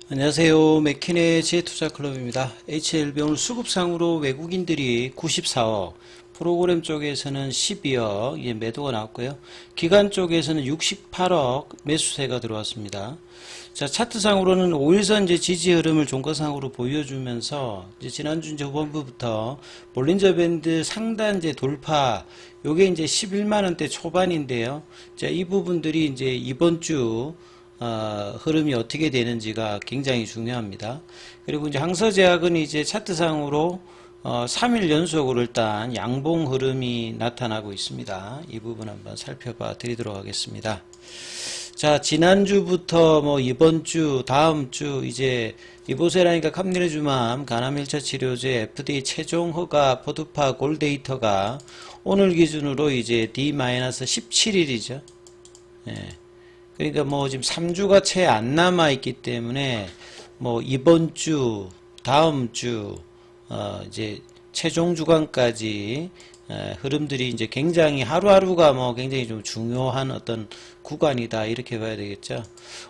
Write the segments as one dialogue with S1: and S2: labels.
S1: 안녕하세요. 맥킨의 지혜투자클럽입니다. HLB 오늘 수급상으로 외국인들이 94억, 프로그램 쪽에서는 12억 매도가 나왔고요. 기관 쪽에서는 68억 매수세가 들어왔습니다. 자, 차트상으로는 5일선 이제 지지 흐름을 종가상으로 보여주면서 이제 지난주 이제 후반부부터 볼린저 밴드 상단 이제 돌파, 요게 이제 11만원대 초반인데요. 자, 이 부분들이 이제 이번 주 흐름이 어떻게 되는지가 굉장히 중요합니다. 그리고 이제 항서제약은 이제 차트상으로 3일 연속으로 일단 양봉 흐름이 나타나고 있습니다. 이 부분 한번 살펴봐 드리도록 하겠습니다. 자, 지난주부터 뭐 이번 주, 다음 주 이제 리보세라니까 감리네주맘, 간암 1차 치료제 FDA 최종 허가 포드파 골 데이터가 오늘 기준으로 이제 D-17일이죠. 예. 그러니까 뭐 지금 3주가 채 안 남아 있기 때문에 뭐 이번 주, 다음 주, 이제 최종 주간까지 흐름들이 이제 굉장히 하루하루가 뭐 굉장히 좀 중요한 어떤 구간이다 이렇게 봐야 되겠죠.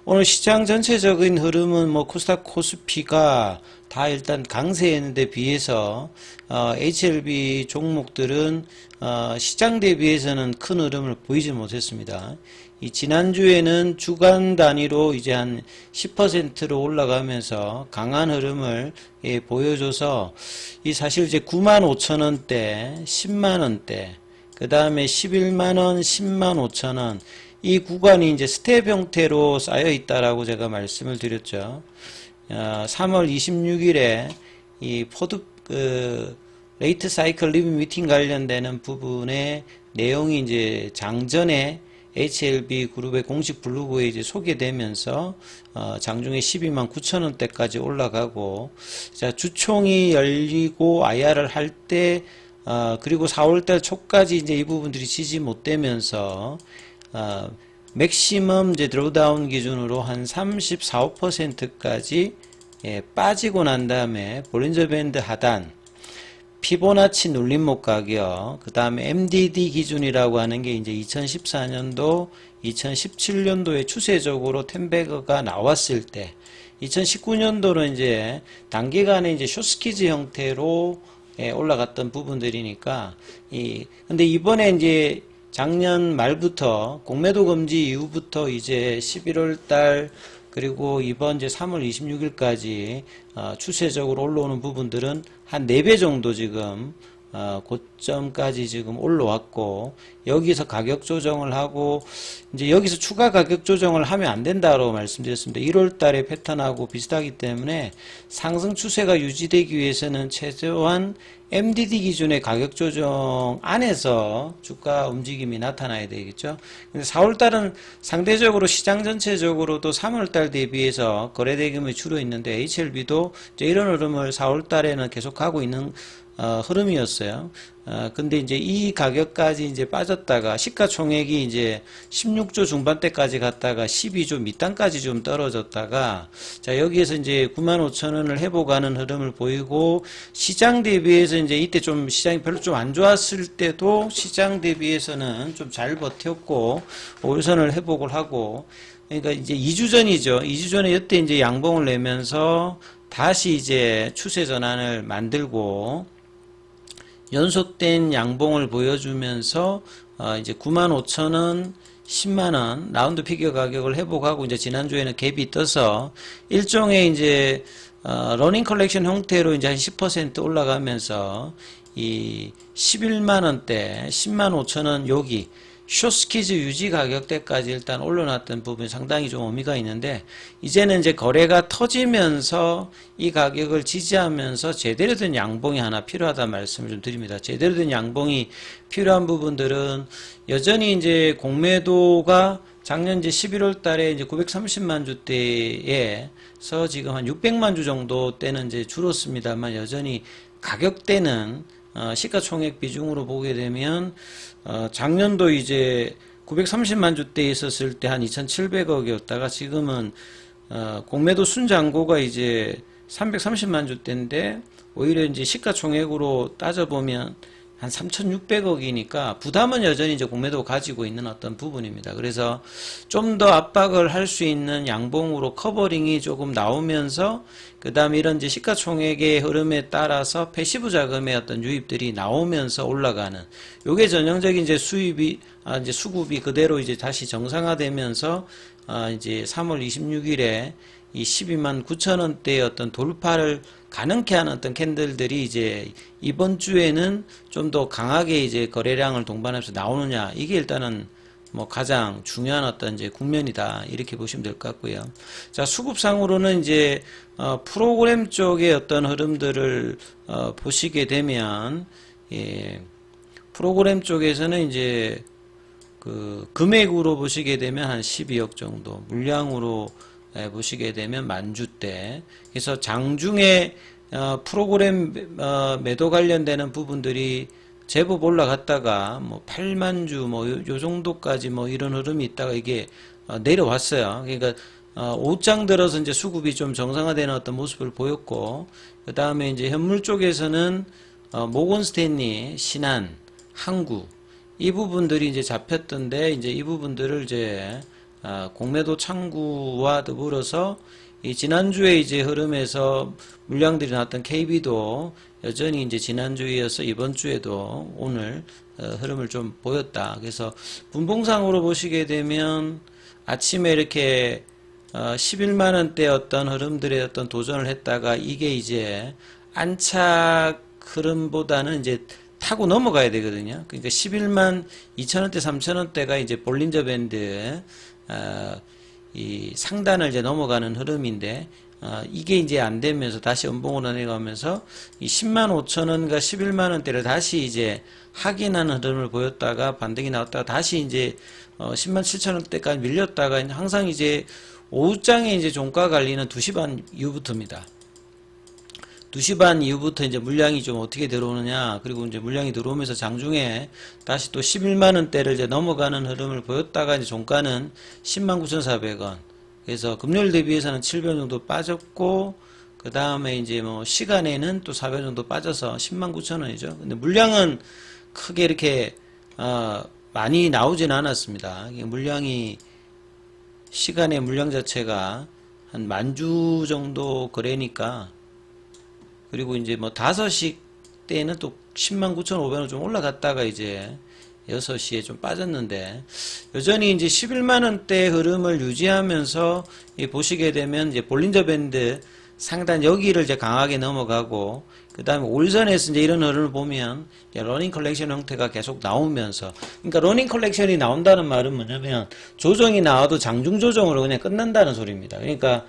S1: 오늘 시장 전체적인 흐름은 뭐 코스닥 코스피가 다 일단 강세였는데 비해서 HLB 종목들은 시장 대비해서는 큰 흐름을 보이지 못했습니다. 이 지난주에는 주간 단위로 이제 한 10%로 올라가면서 강한 흐름을 보여줘서 이 사실 이제 95,000원대, 10만원대, 그 다음에 11만원, 105,000원 이 구간이 이제 스텝 형태로 쌓여 있다라고 제가 말씀을 드렸죠. 3월 26일에 이 레이트 사이클 리뷰 미팅 관련되는 부분의 내용이 이제 장전에 HLB 그룹의 공식 블로그에 이제 소개되면서 장중에 129,000원대까지 올라가고, 자, 주총이 열리고 IR을 할 때 그리고 4월달 초까지 이제 이 부분들이 지지 못되면서 맥시멈 이제 드로우다운 기준으로 한 34, 5%까지 빠지고 난 다음에 볼린저 밴드 하단, 피보나치 눌림목 가격, 그 다음에 MDD 기준이라고 하는 게 이제 2014년도, 2017년도에 추세적으로 텐베거가 나왔을 때, 2019년도는 이제 단기간에 이제 숏스키즈 형태로 올라갔던 부분들이니까, 근데 이번에 이제 작년 말부터 공매도 금지 이후부터 이제 11월 달 그리고 이번 이제 3월 26일까지 추세적으로 올라오는 부분들은 한 4배 정도 지금 고점까지 지금 올라왔고, 여기서 가격 조정을 하고 이제 여기서 추가 가격 조정을 하면 안 된다고 말씀드렸습니다. 1월 달에 패턴하고 비슷하기 때문에 상승 추세가 유지되기 위해서는 최소한 MDD 기준의 가격 조정 안에서 주가 움직임이 나타나야 되겠죠. 근데 4월 달은 상대적으로 시장 전체적으로도 3월 달 대비해서 거래 대금이 줄어 있는데 HLB도 이제 이런 흐름을 4월 달에는 계속하고 있는 흐름이었어요. 근데 이제 이 가격까지 이제 빠졌다가 시가총액이 이제 16조 중반대까지 갔다가 12조 밑단까지 좀 떨어졌다가, 자, 여기에서 이제 95,000원을 회복하는 흐름을 보이고, 시장 대비해서 이제 이때 좀 시장이 별로 좀 안 좋았을 때도 시장 대비해서는 좀 잘 버텼고 5일선을 회복을 하고, 그러니까 이제 2주 전이죠. 2주 전에 이때 이제 양봉을 내면서 다시 이제 추세 전환을 만들고 연속된 양봉을 보여주면서 이제 95,000원, 10만원 라운드 피겨 가격을 회복하고 이제 지난주에는 갭이 떠서 일종의 이제 러닝 컬렉션 형태로 이제 한 10% 올라가면서 이 11만원대, 105,000원 여기 숏스키즈 유지 가격대까지 일단 올려놨던 부분이 상당히 좀 의미가 있는데, 이제는 이제 거래가 터지면서 이 가격을 지지하면서 제대로 된 양봉이 하나 필요하다 말씀을 좀 드립니다. 제대로 된 양봉이 필요한 부분들은 여전히 이제 공매도가 작년 이제 11월 달에 이제 930만 주대에서 지금 한 600만 주 정도 때는 이제 줄었습니다만, 여전히 가격대는 시가총액 비중으로 보게 되면 작년도 이제 930만 주대에 있었을 때 한 2,700억이었다가 지금은 공매도 순잔고가 이제 330만 주대인데 오히려 이제 시가총액으로 따져보면 한 3,600억이니까 부담은 여전히 이제 공매도 가지고 있는 어떤 부분입니다. 그래서 좀 더 압박을 할 수 있는 양봉으로 커버링이 조금 나오면서 그 다음에 이런 이제 시가총액의 흐름에 따라서 패시브 자금의 어떤 유입들이 나오면서 올라가는 요게 전형적인 이제 수입이 이제 수급이 그대로 이제 다시 정상화되면서 이제 3월 26일에 이 12만 9천 원대의 어떤 돌파를 가능케 하는 어떤 캔들들이 이제 이번 주에는 좀 더 강하게 이제 거래량을 동반해서 나오느냐, 이게 일단은 뭐 가장 중요한 어떤 이제 국면이다, 이렇게 보시면 될 것 같고요. 자, 수급상으로는 이제 프로그램 쪽의 어떤 흐름들을 보시게 되면, 예, 프로그램 쪽에서는 이제 그 금액으로 보시게 되면 한 12억 정도, 물량으로 보시게 되면 만주대. 그래서 장중에 프로그램 매도 관련되는 부분들이 제법 올라갔다가 뭐 8만 주 뭐 요 정도까지 뭐 이런 흐름이 있다가 이게 내려왔어요. 그러니까 오후장 들어서 이제 수급이 좀 정상화되는 어떤 모습을 보였고, 그 다음에 이제 현물 쪽에서는 모건스탠리, 신한, 항구 이 부분들이 이제 잡혔던데, 이제 이 부분들을 이제 공매도 창구와 더불어서 이 지난주에 이제 흐름에서 물량들이 나왔던 KB도 여전히 이제 지난주에 이어서 이번 주에도 오늘 흐름을 좀 보였다. 그래서 분봉상으로 보시게 되면 아침에 이렇게 11만원대 어떤 흐름들의 어떤 도전을 했다가 이게 이제 안착 흐름보다는 이제 타고 넘어가야 되거든요. 그러니까 11만 2천원대 3천원대가 이제 볼린저 밴드 이 상단을 이제 넘어가는 흐름인데, 이게 이제 안 되면서 다시 연봉으로 내려가면서 이 10만 5천원과 11만원대를 다시 이제 확인하는 흐름을 보였다가 반등이 나왔다가 다시 이제 10만 7천원대까지 밀렸다가 항상 이제 오후장에 이제 종가 관리는 2시 반 이후부터입니다. 2시 반 이후부터 이제 물량이 좀 어떻게 들어오느냐, 그리고 이제 물량이 들어오면서 장중에 다시 또 11만원대를 이제 넘어가는 흐름을 보였다가 이제 종가는 109,400원. 그래서 금요일 대비해서는 700원 정도 빠졌고, 그 다음에 이제 뭐 시간에는 또 400원 정도 빠져서 109,000원이죠. 근데 물량은 크게 이렇게, 많이 나오진 않았습니다. 물량이, 시간의 물량 자체가 한 10,000주 정도 거래니까, 그리고 이제 뭐 5시 때는 또 109,500원 좀 올라갔다가 이제 6시에 좀 빠졌는데, 여전히 이제 11만원대 흐름을 유지하면서 보시게 되면 이제 볼린저 밴드 상단 여기를 이제 강하게 넘어가고, 그 다음에 올선에서 이제 이런 흐름을 보면 러닝 컬렉션 형태가 계속 나오면서, 그러니까 러닝 컬렉션이 나온다는 말은 뭐냐면 조정이 나와도 장중 조정으로 그냥 끝난다는 소리입니다. 그러니까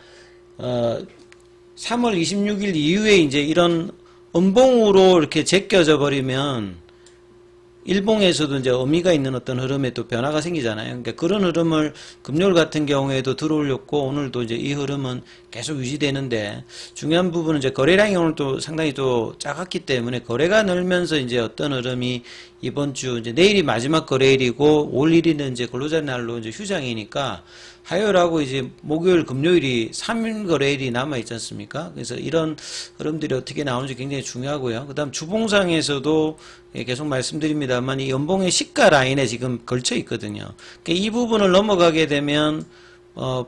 S1: 3월 26일 이후에 이제 이런 음봉으로 이렇게 제껴져 버리면 일봉에서도 이제 의미가 있는 어떤 흐름에 또 변화가 생기잖아요. 그러니까 그런 흐름을 금요일 같은 경우에도 들어올렸고, 오늘도 이제 이 흐름은 계속 유지되는데, 중요한 부분은 이제 거래량이 오늘 또 상당히 또 작았기 때문에 거래가 늘면서 이제 어떤 흐름이 이번 주 이제 내일이 마지막 거래일이고 5월 1일은 이제 근로자 날로 이제 휴장이니까 화요일하고 이제 목요일, 금요일이 3일 거래일이 남아있지 않습니까? 그래서 이런 흐름들이 어떻게 나오는지 굉장히 중요하고요. 그 다음 주봉상에서도 계속 말씀드립니다만 이 연봉의 시가 라인에 지금 걸쳐 있거든요. 그러니까 이 부분을 넘어가게 되면,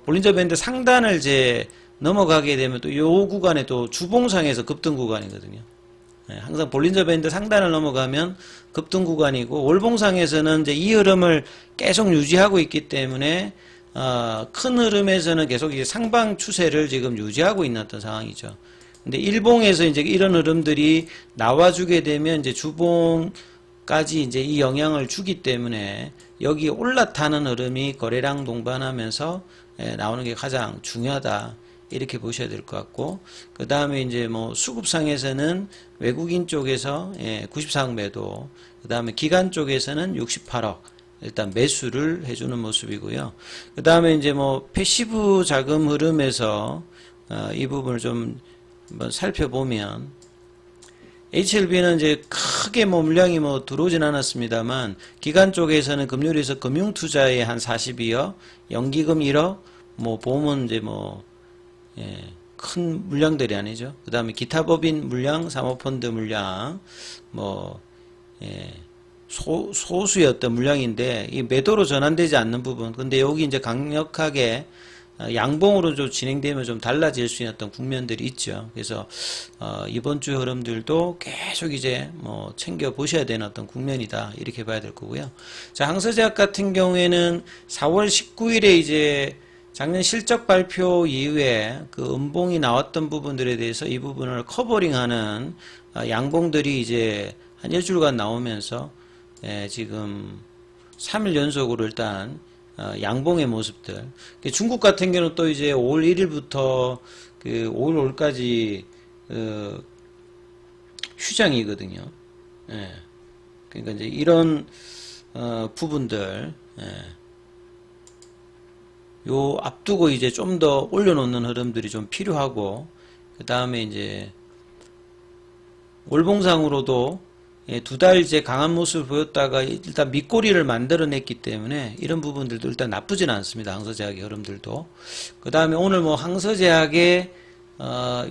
S1: 볼린저 밴드 상단을 이제 넘어가게 되면 또 요 구간에 또 주봉상에서 급등 구간이거든요. 항상 볼린저 밴드 상단을 넘어가면 급등 구간이고, 월봉상에서는 이제 이 흐름을 계속 유지하고 있기 때문에 큰 흐름에서는 계속 이제 상방 추세를 지금 유지하고 있는 어떤 상황이죠. 근데 일봉에서 이제 이런 흐름들이 나와주게 되면 이제 주봉까지 이제 이 영향을 주기 때문에 여기 올라타는 흐름이 거래량 동반하면서 나오는 게 가장 중요하다, 이렇게 보셔야 될 것 같고, 그 다음에 이제 뭐 수급상에서는 외국인 쪽에서 94억 매도, 그 다음에 기관 쪽에서는 68억 일단 매수를 해주는 모습이고요. 그 다음에 이제 뭐 패시브 자금 흐름에서 이 부분을 좀 한번 살펴보면, HLB는 이제 크게 뭐 물량이 뭐 들어오진 않았습니다만, 기관 쪽에서는 금요일에서 금융투자에 한 42억, 연기금 1억, 뭐 보험은 이제 뭐 큰 물량들이 아니죠. 그 다음에 기타 법인 물량, 사모펀드 물량, 뭐 예, 소수의 어떤 물량인데 이 매도로 전환되지 않는 부분. 근데 여기 이제 강력하게 양봉으로 좀 진행되면 좀 달라질 수 있는 어떤 국면들이 있죠. 그래서 이번 주 흐름들도 계속 이제 뭐 챙겨 보셔야 되는 어떤 국면이다 이렇게 봐야 될 거고요. 자, 항서제약 같은 경우에는 4월 19일에 이제 작년 실적 발표 이후에 그 음봉이 나왔던 부분들에 대해서 이 부분을 커버링하는 양봉들이 이제 한 일주일간 나오면서 지금 3일 연속으로 일단 양봉의 모습들. 중국 같은 경우는 또 이제 5월 1일부터 그 5월 5일까지 휴장이거든요. 예. 그러니까 이제 이런 부분들 요 앞두고 이제 좀 더 올려놓는 흐름들이 좀 필요하고 그 다음에 이제 월봉상으로도 두 달 이제 강한 모습을 보였다가 일단 밑꼬리를 만들어냈기 때문에 이런 부분들도 일단 나쁘진 않습니다. 항서제약의 흐름들도. 그 다음에 오늘 뭐 항서제약의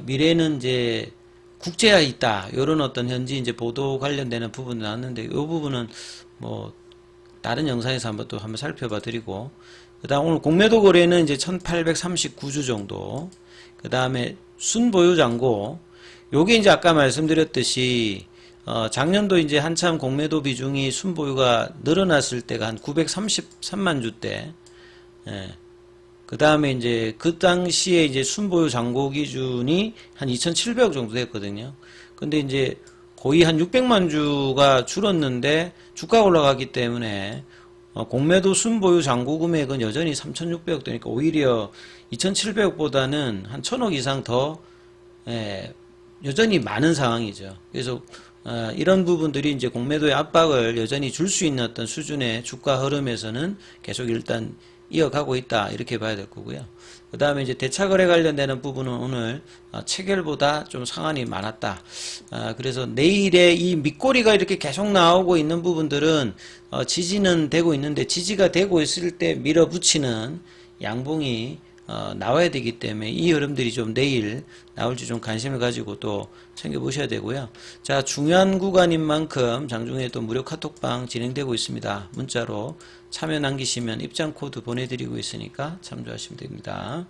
S1: 미래는 이제 국제화에 있다. 이런 어떤 현지 이제 보도 관련되는 부분이 나왔는데 이 부분은 뭐 다른 영상에서 한번 살펴봐 드리고 그 다음 오늘 공매도 거래는 이제 1839주 정도 그 다음에 순보유 잔고 요게 이제 아까 말씀드렸듯이 작년도 이제 한참 공매도 비중이 순보유가 늘어났을 때가 한 933만 주대. 예. 그 다음에 이제 그 당시에 이제 순보유 잔고 기준이 한 2,700억 정도 됐거든요. 근데 이제 거의 한 600만 주가 줄었는데 주가가 올라가기 때문에 공매도 순보유 잔고 금액은 여전히 3,600억 되니까 오히려 2,700억보다는 한 1,000억 이상 더 여전히 많은 상황이죠. 그래서 이런 부분들이 이제 공매도의 압박을 여전히 줄 수 있는 어떤 수준의 주가 흐름에서는 계속 일단 이어가고 있다 이렇게 봐야 될 거고요. 그 다음에 이제 대차거래 관련되는 부분은 오늘 체결보다 좀 상한이 많았다. 그래서 내일에 이 밑꼬리가 이렇게 계속 나오고 있는 부분들은 지지는 되고 있는데 지지가 되고 있을 때 밀어붙이는 양봉이 나와야 되기 때문에 이 흐름들이 좀 내일 나올지 좀 관심을 가지고 또 챙겨보셔야 되고요. 자, 중요한 구간인 만큼 장중에 또 무료 카톡방 진행되고 있습니다. 문자로 참여 남기시면 입장 코드 보내드리고 있으니까 참조하시면 됩니다.